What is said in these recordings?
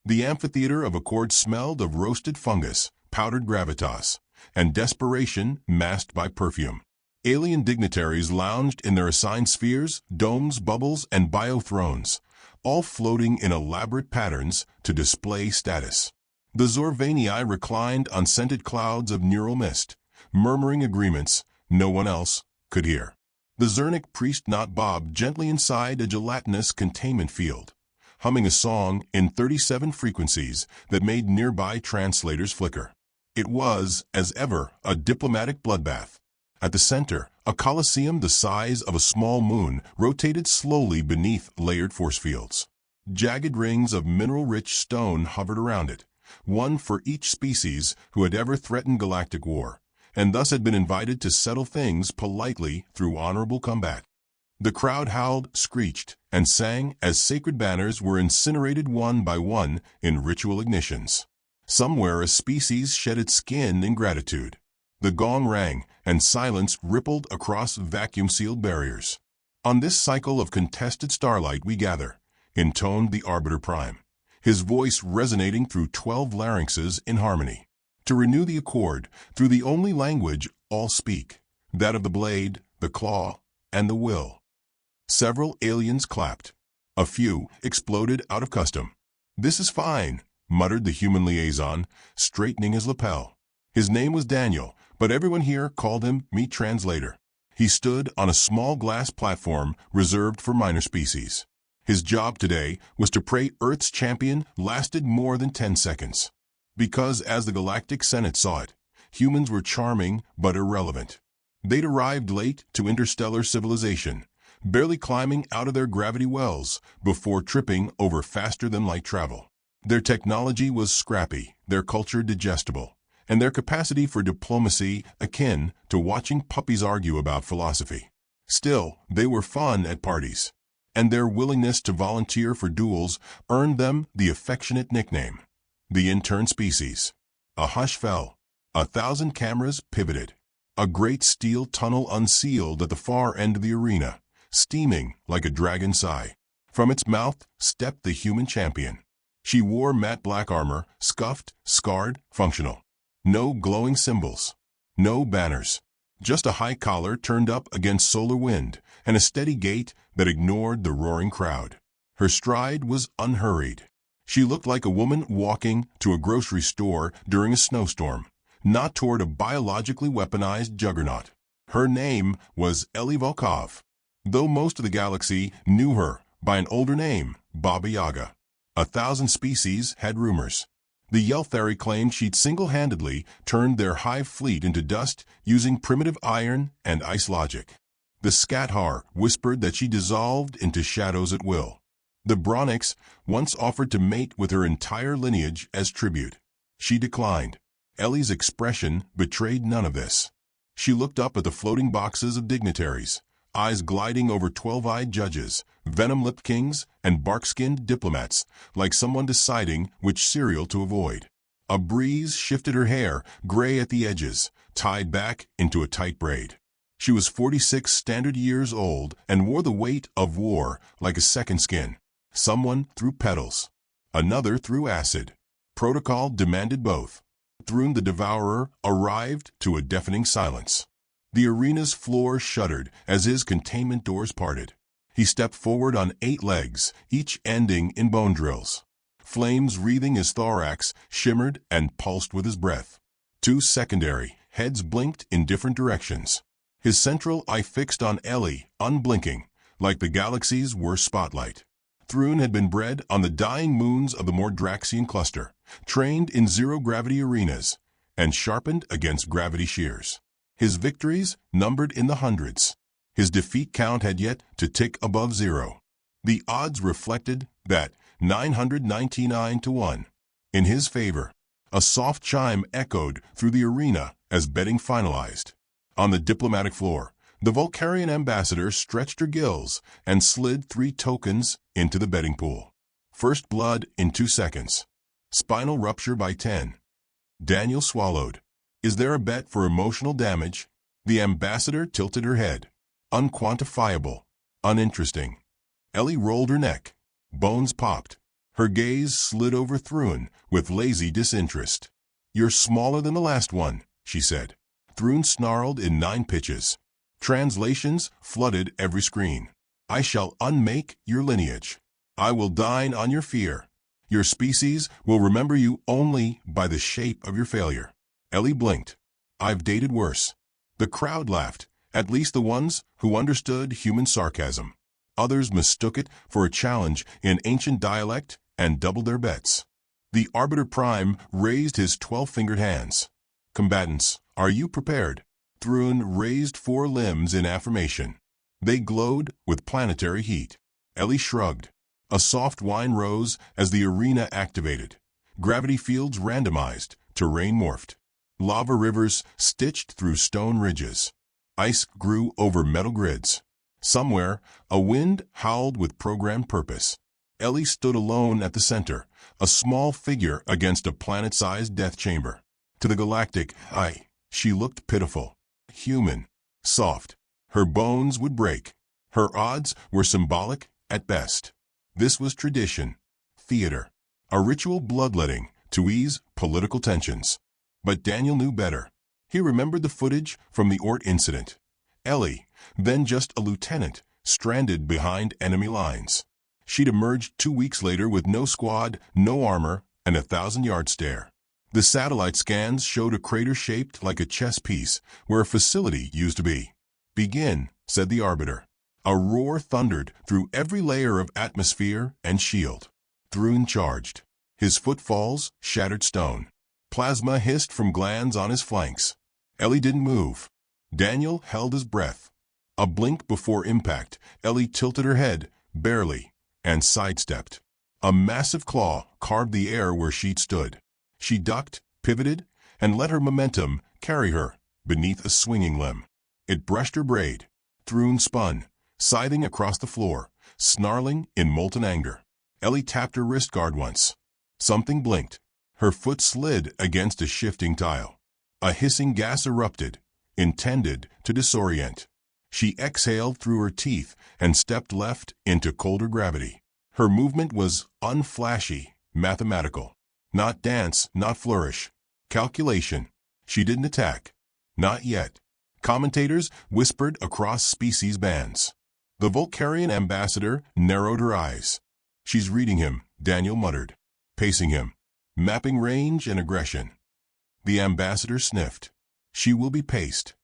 The amphitheater of Accord smelled of roasted fungus, powdered gravitas, and desperation masked by perfume. Alien dignitaries lounged in their assigned spheres, domes, bubbles, and biothrones, all floating in elaborate patterns to display status. The Zorvanii reclined on scented clouds of neural mist, murmuring agreements no one else could hear. The Zernic priest not bobbed gently inside a gelatinous containment field, humming a song in 37 frequencies that made nearby translators flicker. It was, as ever, a diplomatic bloodbath. At the center, a coliseum the size of a small moon rotated slowly beneath layered force fields. Jagged rings of mineral-rich stone hovered around it, one for each species who had ever threatened galactic war, and thus had been invited to settle things politely through honorable combat. The crowd howled, screeched, and sang as sacred banners were incinerated one by one in ritual ignitions. Somewhere a species shed its skin in gratitude. The gong rang, and silence rippled across vacuum-sealed barriers. On this cycle of contested starlight we gather, intoned the Arbiter Prime, his voice resonating through 12 larynxes in harmony. To renew the accord through the only language all speak, that of the blade, the claw, and the will. Several aliens clapped. A few exploded out of custom. "This is fine," muttered the human liaison, straightening his lapel. His name was Daniel, but everyone here called him Meat Translator. He stood on a small glass platform reserved for minor species. His job today was to pray Earth's champion lasted more than 10 seconds. Because, as the Galactic Senate saw it, humans were charming but irrelevant. They'd arrived late to interstellar civilization, barely climbing out of their gravity wells before tripping over faster-than-light travel. Their technology was scrappy, their culture digestible, and their capacity for diplomacy akin to watching puppies argue about philosophy. Still, they were fun at parties, and their willingness to volunteer for duels earned them the affectionate nickname, the intern species. A hush fell. 1,000 cameras pivoted. A great steel tunnel unsealed at the far end of the arena, steaming like a dragon's sigh. From its mouth stepped the human champion. She wore matte black armor, scuffed, scarred, functional. No glowing symbols. No banners. Just a high collar turned up against solar wind and a steady gait that ignored the roaring crowd. Her stride was unhurried. She looked like a woman walking to a grocery store during a snowstorm, not toward a biologically weaponized juggernaut. Her name was Ellie Volkov, though most of the galaxy knew her by an older name, Baba Yaga. 1,000 species had rumors. The Yelthari claimed she'd single-handedly turned their hive fleet into dust using primitive iron and ice logic. The Skathar whispered that she dissolved into shadows at will. The Bronix once offered to mate with her entire lineage as tribute. She declined. Ellie's expression betrayed none of this. She looked up at the floating boxes of dignitaries, eyes gliding over 12-eyed judges, venom-lipped kings, and bark-skinned diplomats, like someone deciding which cereal to avoid. A breeze shifted her hair, gray at the edges, tied back into a tight braid. She was 46 standard years old and wore the weight of war like a second skin. Someone threw petals. Another threw acid. Protocol demanded both. Thrun the Devourer arrived to a deafening silence. The arena's floor shuddered as his containment doors parted. He stepped forward on 8 legs, each ending in bone drills. Flames wreathing his thorax shimmered and pulsed with his breath. 2 secondary heads blinked in different directions. His central eye fixed on Ellie, unblinking, like the galaxy's worst spotlight. Thrun had been bred on the dying moons of the Mordraxian cluster, trained in zero-gravity arenas, and sharpened against gravity shears. His victories numbered in the hundreds. His defeat count had yet to tick above 0. The odds reflected that 999 to 1. In his favor, a soft chime echoed through the arena as betting finalized. On the diplomatic floor, the Vulcarian ambassador stretched her gills and slid 3 tokens into the betting pool. First blood in 2 seconds. Spinal rupture by 10. Daniel swallowed. Is there a bet for emotional damage? The ambassador tilted her head. Unquantifiable. Uninteresting. Ellie rolled her neck. Bones popped. Her gaze slid over Thrun with lazy disinterest. "You're smaller than the last one," she said. Thrun snarled in 9 pitches. Translations flooded every screen. "I shall unmake your lineage. I will dine on your fear. Your species will remember you only by the shape of your failure." Ellie blinked. "I've dated worse." The crowd laughed, at least the ones who understood human sarcasm. Others mistook it for a challenge in ancient dialect and doubled their bets. The Arbiter Prime raised his 12-fingered hands. "Combatants, are you prepared?" Thrun raised 4 limbs in affirmation. They glowed with planetary heat. Ellie shrugged. A soft whine rose as the arena activated. Gravity fields randomized, terrain morphed. Lava rivers stitched through stone ridges. Ice grew over metal grids. Somewhere, a wind howled with programmed purpose. Ellie stood alone at the center, a small figure against a planet-sized death chamber. To the Galactic eye, she looked pitiful. Human. Soft. Her bones would break. Her odds were symbolic at best. This was tradition. Theater. A ritual bloodletting to ease political tensions. But Daniel knew better. He remembered the footage from the Ort incident. Ellie, then just a lieutenant, stranded behind enemy lines. She'd emerged 2 weeks later with no squad, no armor, and a 1,000-yard stare. The satellite scans showed a crater shaped like a chess piece where a facility used to be. "Begin," said the Arbiter. A roar thundered through every layer of atmosphere and shield. Thrun charged. His footfalls shattered stone. Plasma hissed from glands on his flanks. Ellie didn't move. Daniel held his breath. A blink before impact, Ellie tilted her head, barely, and sidestepped. A massive claw carved the air where she'd stood. She ducked, pivoted, and let her momentum carry her beneath a swinging limb. It brushed her braid. Thrun spun, scything across the floor, snarling in molten anger. Ellie tapped her wrist guard once. Something blinked. Her foot slid against a shifting tile. A hissing gas erupted, intended to disorient. She exhaled through her teeth and stepped left into colder gravity. Her movement was unflashy, mathematical. Not dance, not flourish. Calculation. She didn't attack. Not yet. Commentators whispered across species bands. The Vulcarian ambassador narrowed her eyes. "She's reading him," Daniel muttered. "Pacing him. Mapping range and aggression." The ambassador sniffed. "She will be paced."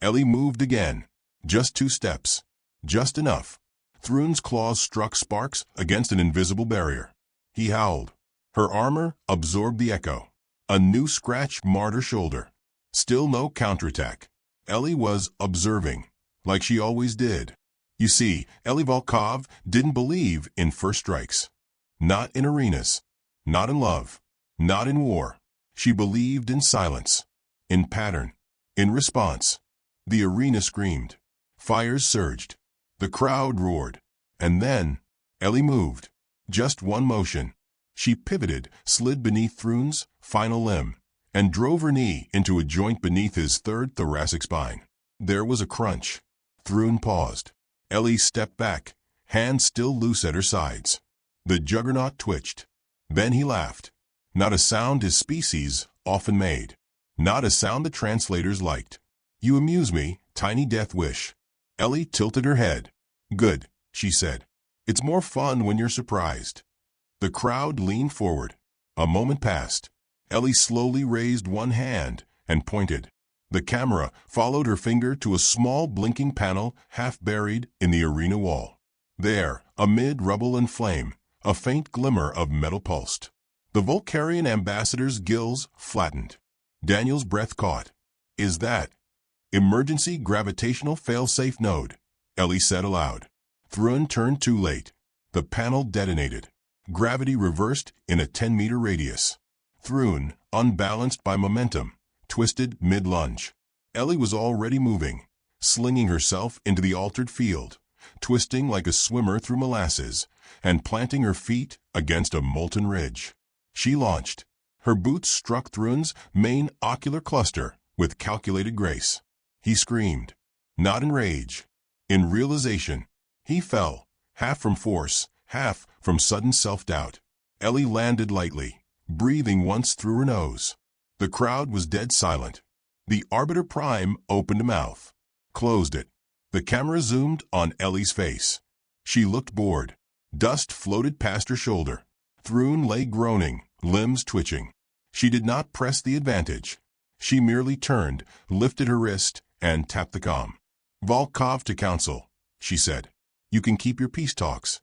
Ellie moved again. Just 2 steps. Just enough. Thrun's claws struck sparks against an invisible barrier. He howled. Her armor absorbed the echo. A new scratch marred her shoulder. Still no counterattack. Ellie was observing, like she always did. You see, Ellie Volkov didn't believe in first strikes. Not in arenas. Not in love. Not in war. She believed in silence. In pattern. In response. The arena screamed. Fires surged. The crowd roared. And then, Ellie moved. Just one motion. She pivoted, slid beneath Thrun's final limb, and drove her knee into a joint beneath his 3rd thoracic spine. There was a crunch. Thrun paused. Ellie stepped back, hands still loose at her sides. The juggernaut twitched. Then he laughed. Not a sound his species often made. Not a sound the translators liked. "You amuse me, tiny death wish." Ellie tilted her head. "Good," she said. "It's more fun when you're surprised." The crowd leaned forward. A moment passed. Ellie slowly raised one hand and pointed. The camera followed her finger to a small blinking panel half buried in the arena wall. There, amid rubble and flame, a faint glimmer of metal pulsed. The Vulcarian ambassador's gills flattened. Daniel's breath caught. "Is that emergency gravitational failsafe node?" Ellie said aloud. Thrun turned too late. The panel detonated. Gravity reversed in a 10-meter radius. Thrun, unbalanced by momentum, twisted mid-lunge. Ellie was already moving, slinging herself into the altered field, twisting like a swimmer through molasses, and planting her feet against a molten ridge. She launched. Her boots struck Thrun's main ocular cluster with calculated grace. He screamed. Not in rage. In realization. He fell, half from force, half from sudden self-doubt. Ellie landed lightly, breathing once through her nose. The crowd was dead silent. The Arbiter Prime opened a mouth, closed it. The camera zoomed on Ellie's face. She looked bored. Dust floated past her shoulder. Thrun lay groaning, limbs twitching. She did not press the advantage. She merely turned, lifted her wrist, and tapped the comm. "Volkov to council," she said. "You can keep your peace talks."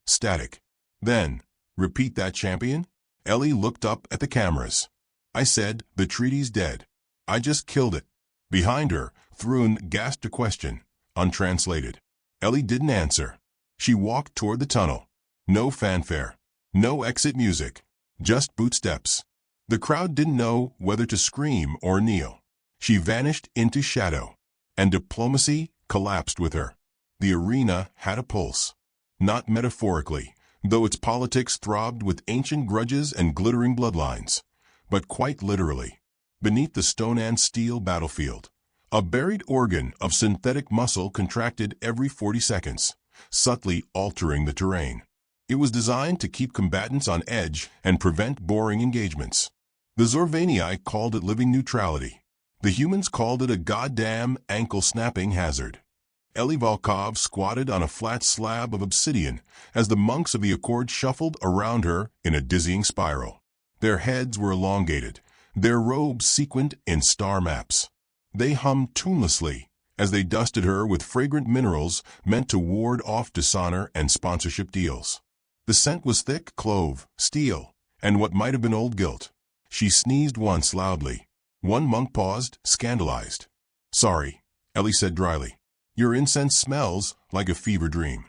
Static. Then, "Repeat that, champion?" Ellie looked up at the cameras. "I said, the treaty's dead. I just killed it." Behind her, Thrun gasped a question, untranslated. Ellie didn't answer. She walked toward the tunnel. No fanfare. No exit music. Just bootsteps. The crowd didn't know whether to scream or kneel. She vanished into shadow, and diplomacy collapsed with her. The arena had a pulse. Not metaphorically, though its politics throbbed with ancient grudges and glittering bloodlines, but quite literally. Beneath the stone and steel battlefield, a buried organ of synthetic muscle contracted every 40 seconds, subtly altering the terrain. It was designed to keep combatants on edge and prevent boring engagements. The Zorvanii called it living neutrality. The humans called it a goddamn ankle-snapping hazard. Ellie Volkov squatted on a flat slab of obsidian as the monks of the Accord shuffled around her in a dizzying spiral. Their heads were elongated, their robes sequined in star maps. They hummed tunelessly as they dusted her with fragrant minerals meant to ward off dishonor and sponsorship deals. The scent was thick clove, steel, and what might have been old guilt. She sneezed once loudly. One monk paused, scandalized. "Sorry," Ellie said dryly. "Your incense smells like a fever dream."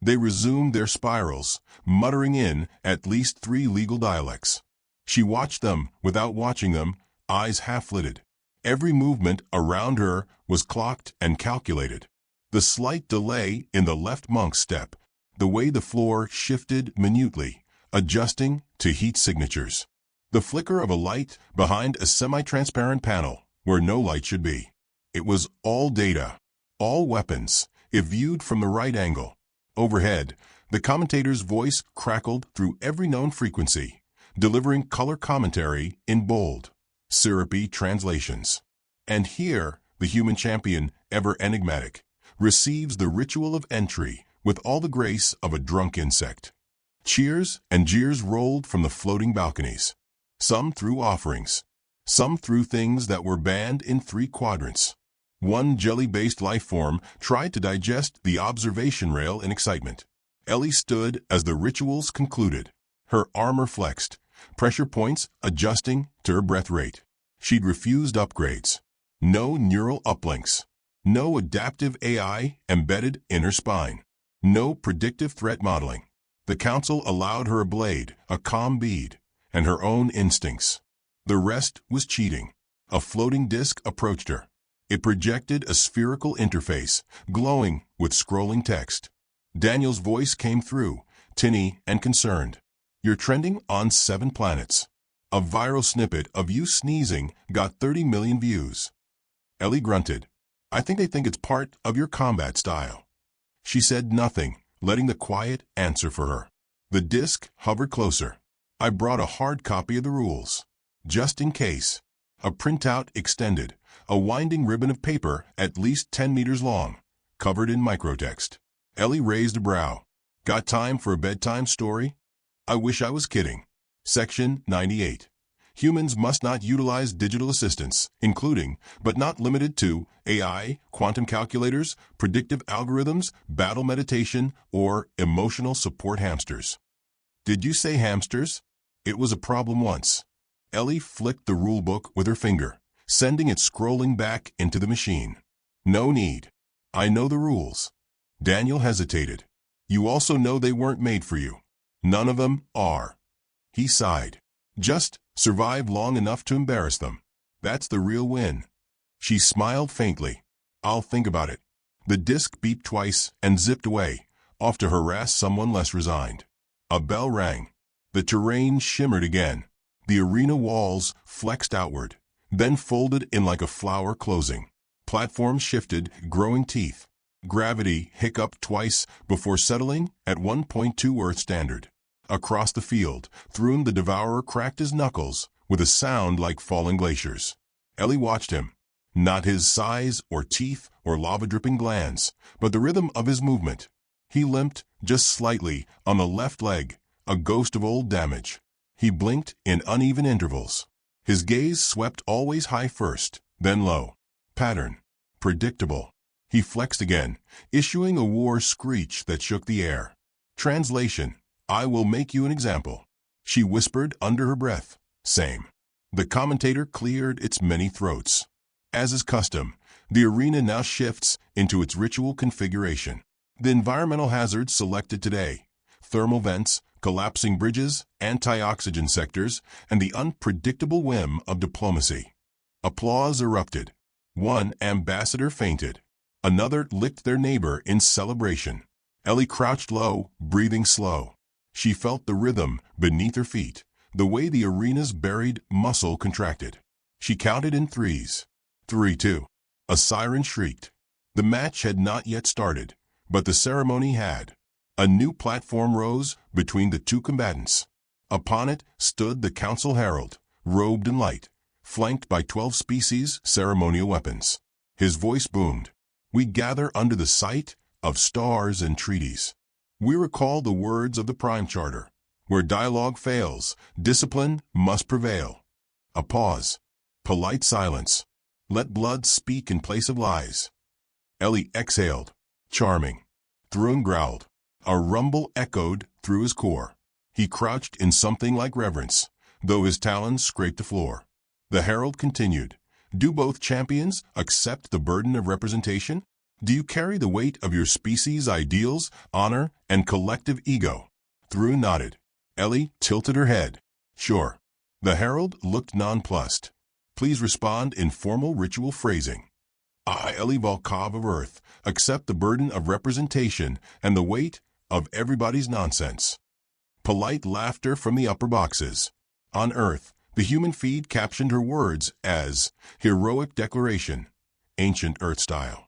They resumed their spirals, muttering in at least 3 legal dialects. She watched them without watching them, eyes half-lidded. Every movement around her was clocked and calculated. The slight delay in the left monk's step, the way the floor shifted minutely, adjusting to heat signatures. The flicker of a light behind a semi-transparent panel where no light should be. It was all data, all weapons, if viewed from the right angle. Overhead, the commentator's voice crackled through every known frequency, delivering color commentary in bold, syrupy translations. And here, the human champion, ever enigmatic, receives the ritual of entry with all the grace of a drunk insect. Cheers and jeers rolled from the floating balconies. Some threw offerings. Some threw things that were banned in 3 quadrants. One jelly-based life form tried to digest the observation rail in excitement. Ellie stood as the rituals concluded. Her armor flexed, pressure points adjusting to her breath rate. She'd refused upgrades. No neural uplinks. No adaptive AI embedded in her spine. No predictive threat modeling. The council allowed her a blade, a calm bead, and her own instincts. The rest was cheating. A floating disk approached her. It projected a spherical interface, glowing with scrolling text. Daniel's voice came through, tinny and concerned. "You're trending on 7 planets. A viral snippet of you sneezing got 30 million views." Ellie grunted. "I think they think it's part of your combat style." She said nothing, letting the quiet answer for her. The disk hovered closer. "I brought a hard copy of the rules, just in case." A printout extended, a winding ribbon of paper at least 10 meters long, covered in microtext. Ellie raised a brow. "Got time for a bedtime story?" "I wish I was kidding." Section 98. Humans must not utilize digital assistants, including, but not limited to, AI, quantum calculators, predictive algorithms, battle meditation, or emotional support hamsters. Did you say hamsters? It was a problem once. Ellie flicked the rulebook with her finger, sending it scrolling back into the machine. "No need. I know the rules." Daniel hesitated. "You also know they weren't made for you. None of them are." He sighed. "Just survive long enough to embarrass them. That's the real win." She smiled faintly. "I'll think about it." The disk beeped twice and zipped away, off to harass someone less resigned. A bell rang. The terrain shimmered again. The arena walls flexed outward, then folded in like a flower closing. Platforms shifted, growing teeth. Gravity hiccuped twice before settling at 1.2 Earth standard. across the field, Thrun the Devourer cracked his knuckles with a sound like falling glaciers. Ellie watched him. Not his size or teeth or lava-dripping glands, but the rhythm of his movement. He limped just slightly on the left leg, a ghost of old damage. He blinked in uneven intervals. His gaze swept always high first, then low. Pattern. Predictable. He flexed again, issuing a war screech that shook the air. Translation: I will make you an example. She whispered under her breath. Same. The commentator cleared its many throats. As is custom, the arena now shifts into its ritual configuration. The environmental hazards selected today: thermal vents, collapsing bridges, anti-oxygen sectors, and the unpredictable whim of diplomacy. Applause erupted. One ambassador fainted. Another licked their neighbor in celebration. Ellie crouched low, breathing slow. She felt the rhythm beneath her feet, the way the arena's buried muscle contracted. She counted in threes. 3-2. A siren shrieked. The match had not yet started, but the ceremony had. A new platform rose between the two combatants. Upon it stood the council herald, robed in light, flanked by 12 species ceremonial weapons. His voice boomed. We gather under the sight of stars and treaties. We recall the words of the Prime Charter. Where dialogue fails, discipline must prevail. A pause. Polite silence. Let blood speak in place of lies. Ellie exhaled. Charming. Thrun growled. A rumble echoed through his core. He crouched in something like reverence, though his talons scraped the floor. The herald continued. Do both champions accept the burden of representation? Do you carry the weight of your species' ideals, honor, and collective ego? Thrun nodded. Ellie tilted her head. Sure. The herald looked nonplussed. Please respond in formal ritual phrasing. I, Ellie Volkov of Earth, accept the burden of representation and the weight of everybody's nonsense. Polite laughter from the upper boxes. On Earth, the human feed captioned her words as heroic declaration, ancient Earth style.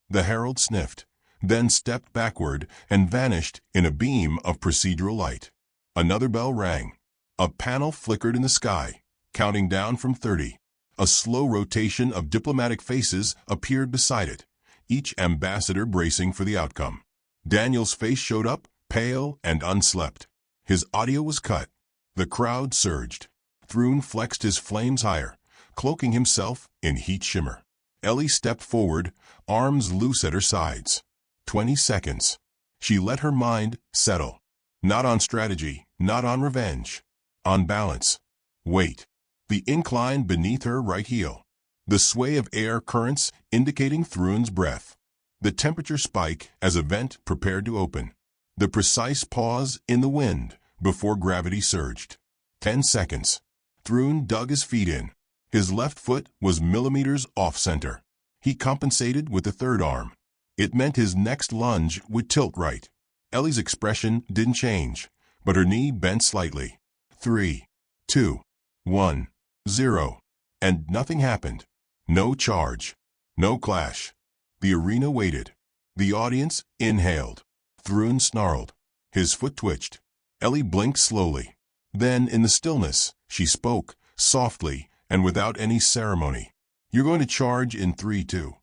The herald sniffed, then stepped backward and vanished in a beam of procedural light. Another bell rang. A panel flickered in the sky, counting down from 30. A slow rotation of diplomatic faces appeared beside it, each ambassador bracing for the outcome. Daniel's face showed up, pale and unslept. His audio was cut. The crowd surged. Thrun flexed his flames higher, cloaking himself in heat shimmer. Ellie stepped forward, arms loose at her sides. 20 seconds. She let her mind settle. Not on strategy, not on revenge. On balance. Wait. The incline beneath her right heel. The sway of air currents indicating Thrun's breath. The temperature spike as a vent prepared to open. The precise pause in the wind before gravity surged. 10 seconds. Thrun dug his feet in. His left foot was millimeters off-center. He compensated with the third arm. It meant his next lunge would tilt right. Ellie's expression didn't change, but her knee bent slightly. 3, 2, 1, 0. And nothing happened. No charge. No clash. The arena waited. The audience inhaled. Thrun snarled. His foot twitched. Ellie blinked slowly. Then, in the stillness, she spoke, softly and without any ceremony. You're going to charge in 3-2.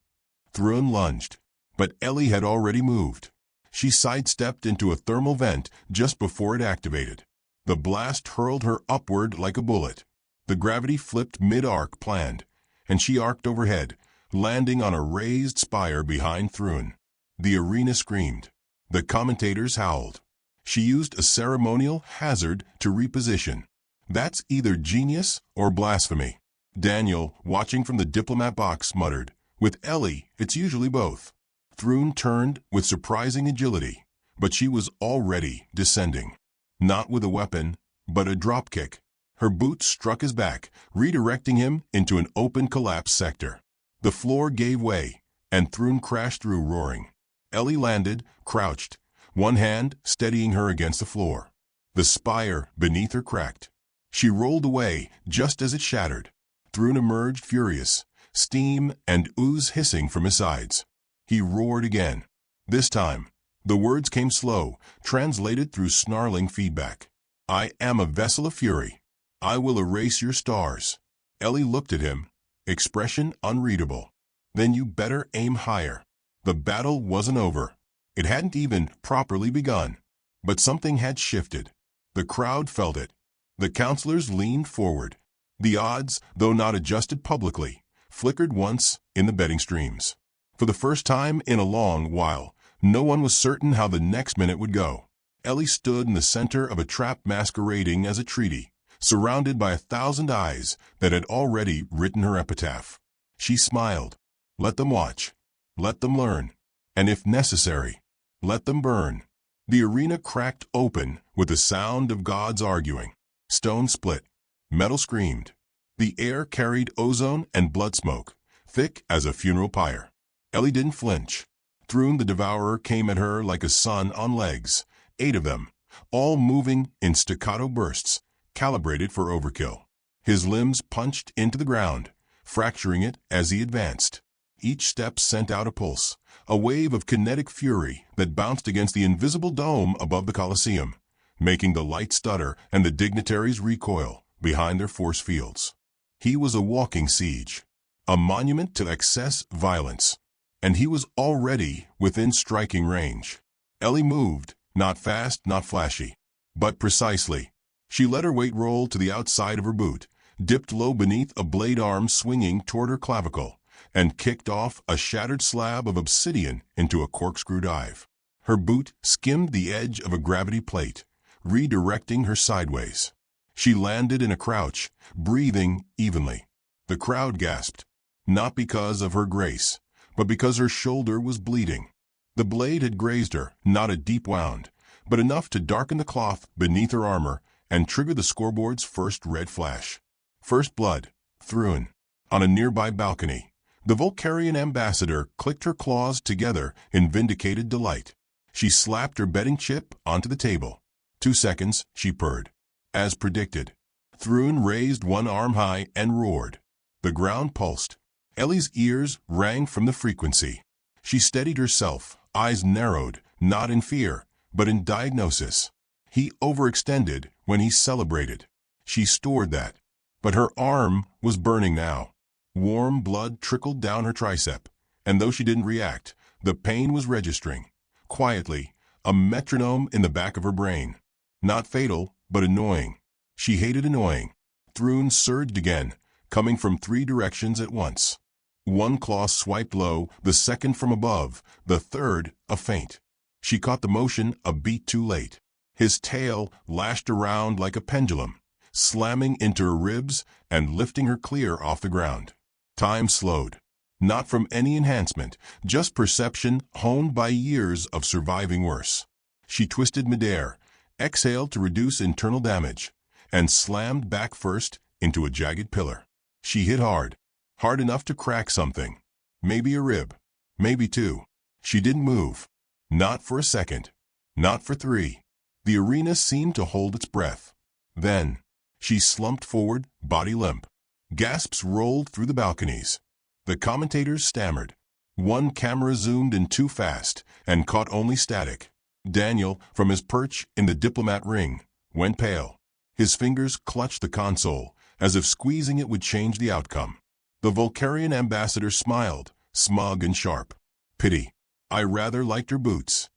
Thrun lunged. But Ellie had already moved. She sidestepped into a thermal vent just before it activated. The blast hurled her upward like a bullet. The gravity flipped mid-arc planned, and she arced overhead, landing on a raised spire behind Thrun. The arena screamed. The commentators howled. She used a ceremonial hazard to reposition. That's either genius or blasphemy. Daniel, watching from the diplomat box, muttered, With Ellie, it's usually both. Thrun turned with surprising agility, but she was already descending. Not with a weapon, but a dropkick. Her boot struck his back, redirecting him into an open collapse sector. The floor gave way, and Thrun crashed through roaring. Ellie landed, crouched, one hand steadying her against the floor. The spire beneath her cracked. She rolled away just as it shattered. Thrun emerged furious, steam and ooze hissing from his sides. He roared again. This time, the words came slow, translated through snarling feedback. I am a vessel of fury. I will erase your stars. Ellie looked at him, expression unreadable. Then you better aim higher. The battle wasn't over. It hadn't even properly begun. But something had shifted. The crowd felt it. The counselors leaned forward. The odds, though not adjusted publicly, flickered once in the betting streams. For the first time in a long while, no one was certain how the next minute would go. Ellie stood in the center of a trap masquerading as a treaty, surrounded by 1,000 eyes that had already written her epitaph. She smiled. Let them watch. Let them learn. And if necessary, let them burn. The arena cracked open with the sound of gods arguing. Stone split. Metal screamed. The air carried ozone and blood smoke, thick as a funeral pyre. Ellie didn't flinch. Thrune the Devourer came at her like a sun on legs, 8 of them, all moving in staccato bursts, calibrated for overkill. His limbs punched into the ground, fracturing it as he advanced. Each step sent out a pulse, a wave of kinetic fury that bounced against the invisible dome above the Colosseum, making the light stutter and the dignitaries recoil behind their force fields. He was a walking siege, a monument to excess violence, and he was already within striking range. Ellie moved, not fast, not flashy, but precisely. She let her weight roll to the outside of her boot, dipped low beneath a blade arm swinging toward her clavicle, and kicked off a shattered slab of obsidian into a corkscrew dive. Her boot skimmed the edge of a gravity plate, redirecting her sideways. She landed in a crouch, breathing evenly. The crowd gasped, not because of her grace, but because her shoulder was bleeding. The blade had grazed her, not a deep wound, but enough to darken the cloth beneath her armor and trigger the scoreboard's first red flash. First blood, Thrune. On a nearby balcony, the Volcarian ambassador clicked her claws together in vindicated delight. She slapped her betting chip onto the table. 2 seconds, she purred. As predicted, Thrune raised one arm high and roared. The ground pulsed. Ellie's ears rang from the frequency. She steadied herself, eyes narrowed, not in fear, but in diagnosis. He overextended when he celebrated. She stored that. But her arm was burning now. Warm blood trickled down her tricep, and though she didn't react, the pain was registering. Quietly, a metronome in the back of her brain. Not fatal, but annoying. She hated annoying. Thrune surged again, coming from 3 directions at once. One claw swiped low, the second from above, the third a feint. She caught the motion a beat too late. His tail lashed around like a pendulum, slamming into her ribs and lifting her clear off the ground. Time slowed. Not from any enhancement, just perception honed by years of surviving worse. She twisted midair, exhaled to reduce internal damage, and slammed back first into a jagged pillar. She hit hard, hard enough to crack something. Maybe a rib, maybe 2. She didn't move. Not for a second. Not for 3. The arena seemed to hold its breath. Then, she slumped forward, body limp. Gasps rolled through the balconies. The commentators stammered. One camera zoomed in too fast and caught only static. Daniel, from his perch in the diplomat ring, went pale. His fingers clutched the console, as if squeezing it would change the outcome. The Volcarian ambassador smiled, smug and sharp. Pity. I rather liked her boots.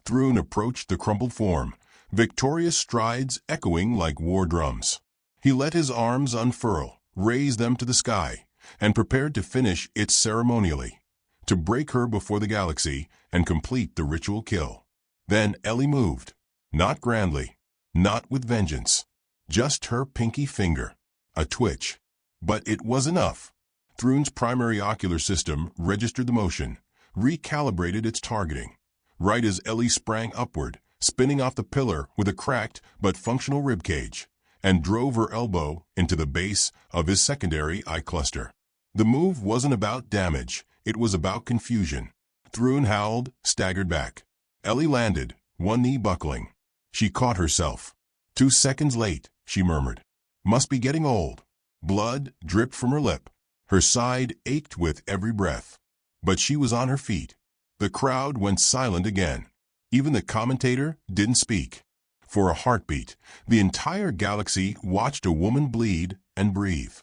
Thrune approached the crumpled form, victorious strides echoing like war drums. He let his arms unfurl, raised them to the sky, and prepared to finish it ceremonially, to break her before the galaxy and complete the ritual kill. Then Ellie moved, not grandly, not with vengeance, just her pinky finger, a twitch. But it was enough. Thrune's primary ocular system registered the motion, recalibrated its targeting. Right as Ellie sprang upward, spinning off the pillar with a cracked but functional ribcage, and drove her elbow into the base of his secondary eye cluster. The move wasn't about damage, it was about confusion. Thrune howled, staggered back. Ellie landed, one knee buckling. She caught herself. 2 seconds late, she murmured. Must be getting old. Blood dripped from her lip. Her side ached with every breath. But she was on her feet. The crowd went silent again. Even the commentator didn't speak. For a heartbeat, the entire galaxy watched a woman bleed and breathe.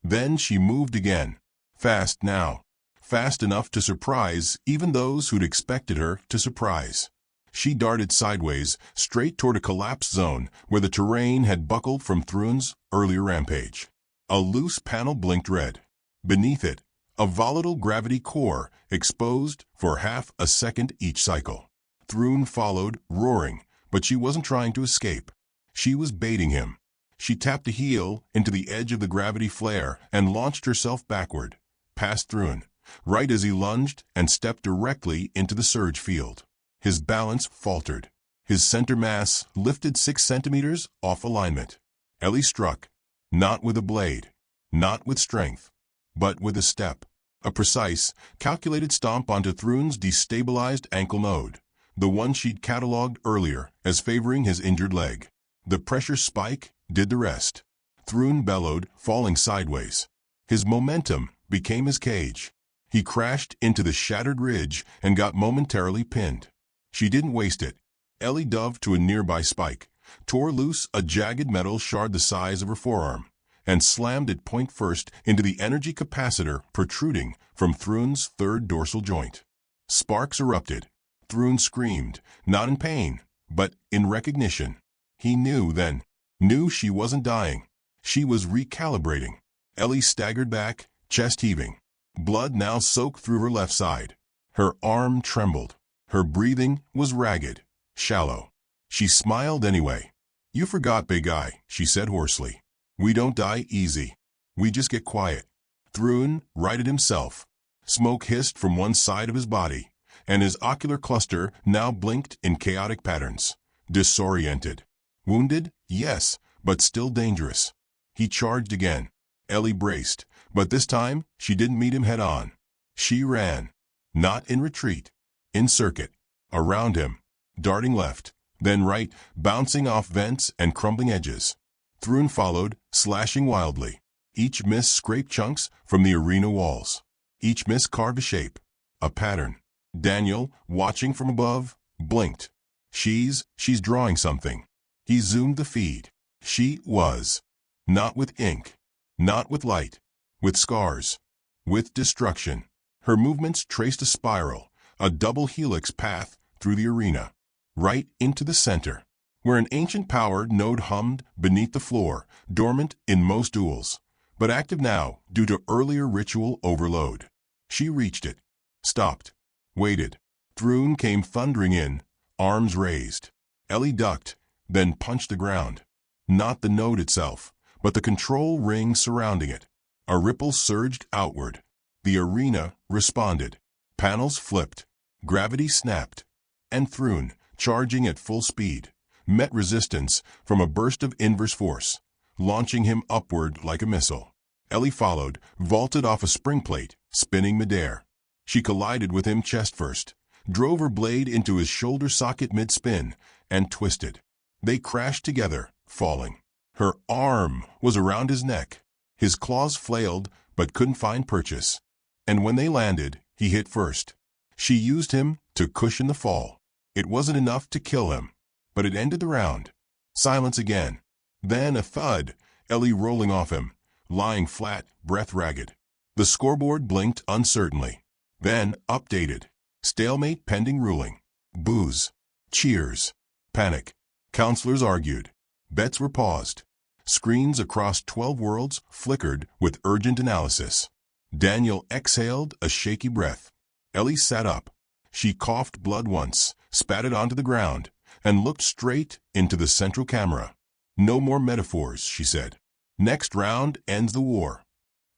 Then she moved again. Fast now. Fast enough to surprise even those who'd expected her to surprise. She darted sideways, straight toward a collapse zone where the terrain had buckled from Thrun's earlier rampage. A loose panel blinked red. Beneath it, a volatile gravity core exposed for half a second each cycle. Thrun followed, roaring, but she wasn't trying to escape. She was baiting him. She tapped a heel into the edge of the gravity flare and launched herself backward, past Thrun, right as he lunged and stepped directly into the surge field. His balance faltered. His center mass lifted 6 centimeters off alignment. Ellie struck, not with a blade, not with strength, but with a step. A precise, calculated stomp onto Thrun's destabilized ankle node, the one she'd catalogued earlier as favoring his injured leg. The pressure spike did the rest. Thrun bellowed, falling sideways. His momentum became his cage. He crashed into the shattered ridge and got momentarily pinned. She didn't waste it. Ellie dove to a nearby spike, tore loose a jagged metal shard the size of her forearm, and slammed it point first into the energy capacitor protruding from Thrun's third dorsal joint. Sparks erupted. Thrun screamed, not in pain, but in recognition. He knew then. Knew she wasn't dying. She was recalibrating. Ellie staggered back, chest heaving. Blood now soaked through her left side. Her arm trembled. Her breathing was ragged, shallow. She smiled anyway. "You forgot, big guy," she said hoarsely. "We don't die easy. We just get quiet." Thrun righted himself. Smoke hissed from one side of his body, and his ocular cluster now blinked in chaotic patterns. Disoriented. Wounded? Yes, but still dangerous. He charged again. Ellie braced, but this time she didn't meet him head-on. She ran. Not in retreat. In circuit. Around him. Darting left, then right, bouncing off vents and crumbling edges. Thrun followed, slashing wildly. Each miss scraped chunks from the arena walls. Each miss carved a shape. A pattern. Daniel, watching from above, blinked. She's drawing something. He zoomed the feed. She was. Not with ink. Not with light. With scars. With destruction. Her movements traced a spiral, a double helix path through the arena. Right into the center, where an ancient power node hummed beneath the floor, dormant in most duels, but active now due to earlier ritual overload. She reached it. Stopped. Waited. Thrun came thundering in, arms raised. Ellie ducked, then punched the ground. Not the node itself, but the control ring surrounding it. A ripple surged outward. The arena responded. Panels flipped. Gravity snapped. And Thrun, charging at full speed, met resistance from a burst of inverse force, launching him upward like a missile. Ellie followed, vaulted off a spring plate, spinning midair. She collided with him chest first, drove her blade into his shoulder socket mid-spin, and twisted. They crashed together, falling. Her arm was around his neck. His claws flailed, but couldn't find purchase. And when they landed, he hit first. She used him to cushion the fall. It wasn't enough to kill him, but it ended the round. Silence again. Then a thud, Ellie rolling off him, lying flat, breath ragged. The scoreboard blinked uncertainly. Then updated. Stalemate pending ruling. Boos. Cheers. Panic. Counselors argued. Bets were paused. Screens across 12 worlds flickered with urgent analysis. Daniel exhaled a shaky breath. Ellie sat up. She coughed blood once, spat it onto the ground, and looked straight into the central camera. "No more metaphors," she said. "Next round ends the war."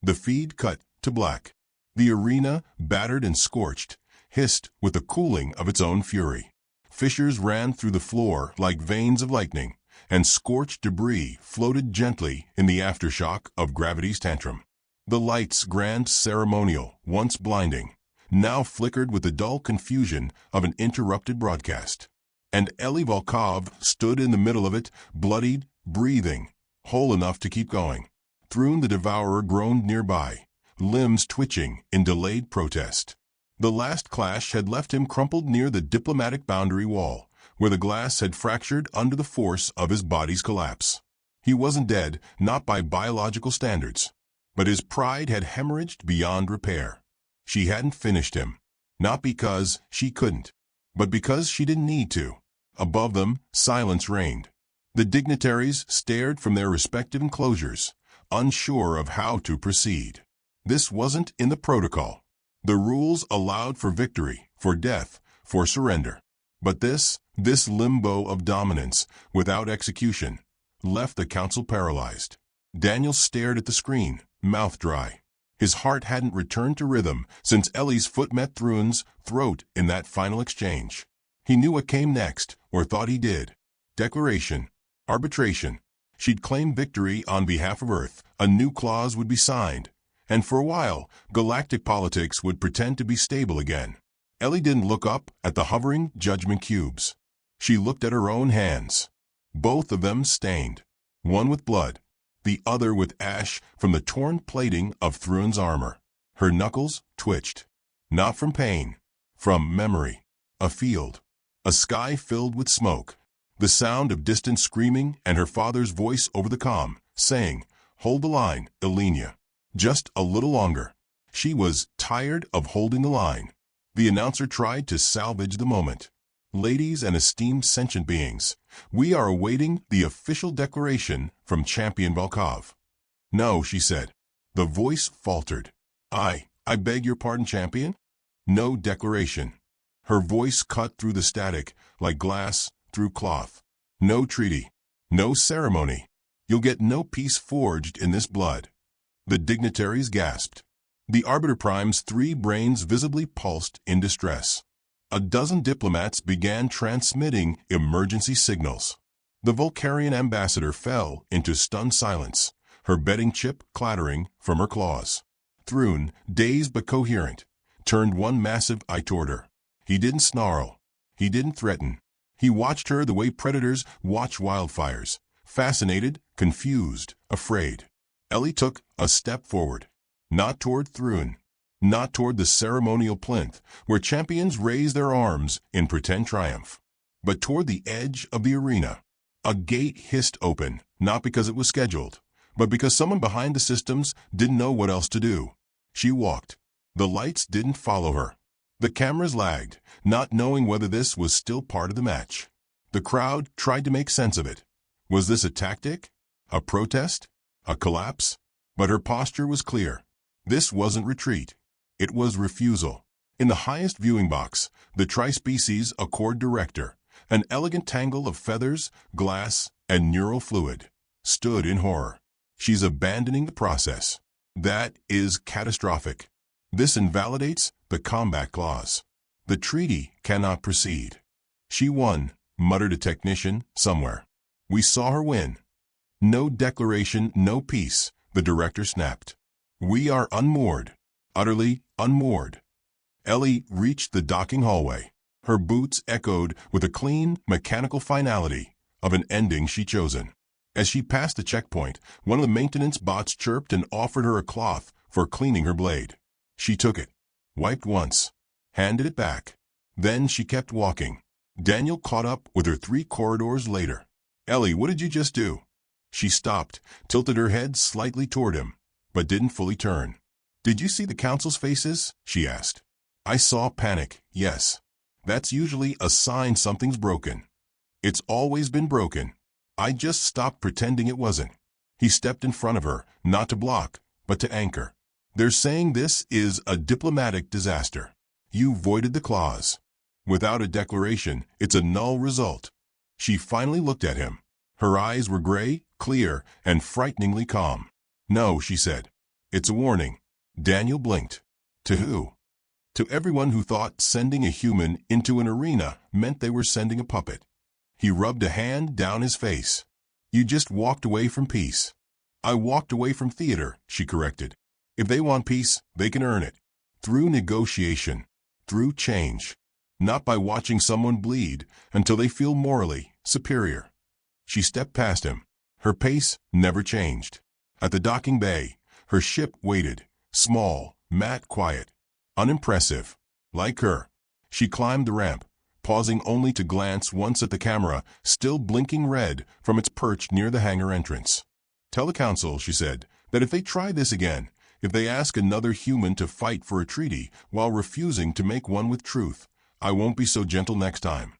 The feed cut to black. The arena, battered and scorched, hissed with the cooling of its own fury. Fissures ran through the floor like veins of lightning, and scorched debris floated gently in the aftershock of gravity's tantrum. The lights, grand ceremonial, once blinding, now flickered with the dull confusion of an interrupted broadcast. And Ellie Volkov stood in the middle of it, bloodied, breathing, whole enough to keep going. Thrun the Devourer groaned nearby, limbs twitching in delayed protest. The last clash had left him crumpled near the diplomatic boundary wall, where the glass had fractured under the force of his body's collapse. He wasn't dead, not by biological standards, but his pride had hemorrhaged beyond repair. She hadn't finished him, not because she couldn't, but because she didn't need to. Above them, silence reigned. The dignitaries stared from their respective enclosures, unsure of how to proceed. This wasn't in the protocol. The rules allowed for victory, for death, for surrender. But this limbo of dominance, without execution, left the council paralyzed. Daniel stared at the screen, mouth dry. His heart hadn't returned to rhythm since Ellie's foot met Thrun's throat in that final exchange. He knew what came next, or thought he did. Declaration. Arbitration. She'd claim victory on behalf of Earth. A new clause would be signed. And for a while, galactic politics would pretend to be stable again. Ellie didn't look up at the hovering judgment cubes. She looked at her own hands. Both of them stained. One with blood, the other with ash from the torn plating of Thrun's armor. Her knuckles twitched. Not from pain. From memory. A field. A sky filled with smoke. The sound of distant screaming and her father's voice over the comm, saying, "Hold the line, Elenia. Just a little longer." She was tired of holding the line. The announcer tried to salvage the moment. "Ladies and esteemed sentient beings, we are awaiting the official declaration from Champion Volkov." "No," she said. The voice faltered. I beg your pardon, Champion?" "No declaration." Her voice cut through the static like glass through cloth. "No treaty. No ceremony. You'll get no peace forged in this blood." The dignitaries gasped. The Arbiter Prime's 3 brains visibly pulsed in distress. A dozen diplomats began transmitting emergency signals. The Vulcarian ambassador fell into stunned silence, her betting chip clattering from her claws. Thrun, dazed but coherent, turned one massive eye toward her. He didn't snarl. He didn't threaten. He watched her the way predators watch wildfires, fascinated, confused, afraid. Ellie took a step forward, not toward Thrun, not toward the ceremonial plinth where champions raise their arms in pretend triumph, but toward the edge of the arena. A gate hissed open, not because it was scheduled, but because someone behind the systems didn't know what else to do. She walked. The lights didn't follow her. The cameras lagged, not knowing whether this was still part of the match. The crowd tried to make sense of it. Was this a tactic? A protest? A collapse? But her posture was clear. This wasn't retreat. It was refusal. In the highest viewing box, the Tri-Species Accord Director, an elegant tangle of feathers, glass, and neural fluid, stood in horror. She's abandoning the process. That is catastrophic. This invalidates the combat clause. The treaty cannot proceed. "She won," muttered a technician somewhere. "We saw her win." "No declaration, no peace," the director snapped. "We are unmoored, utterly unmoored." Ellie reached the docking hallway. Her boots echoed with the clean, mechanical finality of an ending she'd chosen. As she passed the checkpoint, one of the maintenance bots chirped and offered her a cloth for cleaning her blade. She took it, wiped once, handed it back. Then she kept walking. Daniel caught up with her 3 corridors later. "Ellie, what did you just do?" She stopped, tilted her head slightly toward him, but didn't fully turn. "Did you see the council's faces?" she asked. "I saw panic, yes. That's usually a sign something's broken. It's always been broken. I just stopped pretending it wasn't." He stepped in front of her, not to block, but to anchor. "They're saying this is a diplomatic disaster. You voided the clause. Without a declaration, it's a null result." She finally looked at him. Her eyes were gray, clear, and frighteningly calm. "No," she said. "It's a warning." Daniel blinked. To who? To everyone who thought sending a human into an arena meant they were sending a puppet. He rubbed a hand down his face. "You just walked away from peace." "I walked away from theater," she corrected. "If they want peace, they can earn it. Through negotiation. Through change. Not by watching someone bleed until they feel morally superior." She stepped past him. Her pace never changed. At the docking bay, her ship waited, small, matte quiet, unimpressive. Like her. She climbed the ramp, pausing only to glance once at the camera, still blinking red from its perch near the hangar entrance. "Tell the council," she said, "that if they try this again, if they ask another human to fight for a treaty while refusing to make one with truth, I won't be so gentle next time."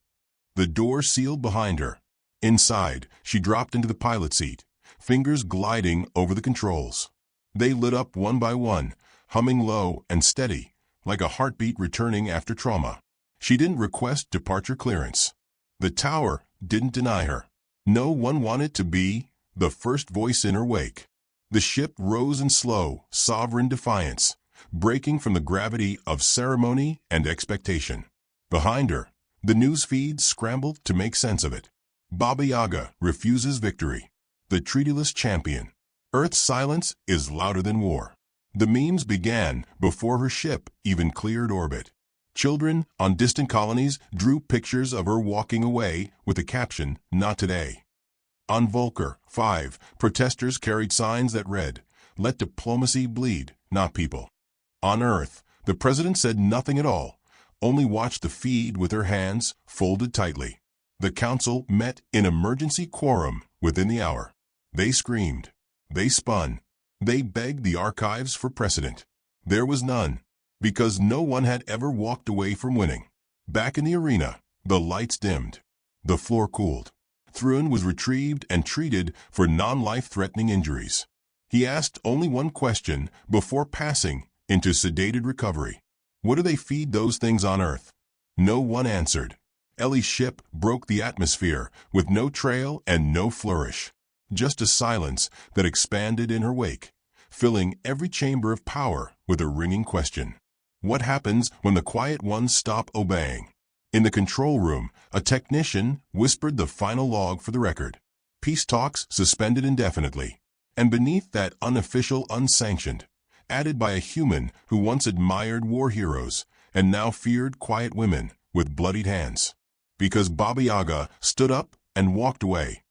The door sealed behind her. Inside, she dropped into the pilot seat, fingers gliding over the controls. They lit up one by one, humming low and steady, like a heartbeat returning after trauma. She didn't request departure clearance. The tower didn't deny her. No one wanted to be the first voice in her wake. The ship rose in slow, sovereign defiance, breaking from the gravity of ceremony and expectation. Behind her, the news feed scrambled to make sense of it. Baba Yaga refuses victory. The treatyless champion. Earth's silence is louder than war. The memes began before her ship even cleared orbit. Children on distant colonies drew pictures of her walking away with the caption, "Not today." On Volker 5, protesters carried signs that read, "Let diplomacy bleed, not people." On Earth, the president said nothing at all, only watched the feed with her hands folded tightly. The council met in emergency quorum within the hour. They screamed. They spun. They begged the archives for precedent. There was none, because no one had ever walked away from winning. Back in the arena, the lights dimmed. The floor cooled. Thrun was retrieved and treated for non-life-threatening injuries. He asked only one question before passing into sedated recovery. "What do they feed those things on Earth?" No one answered. Ellie's ship broke the atmosphere with no trail and no flourish. Just a silence that expanded in her wake, filling every chamber of power with a ringing question. What happens when the quiet ones stop obeying? In the control room, a technician whispered the final log for the record. Peace talks suspended indefinitely. And beneath that unofficial, unsanctioned, added by a human who once admired war heroes and now feared quiet women with bloodied hands. Because Baba Yaga stood up and walked away,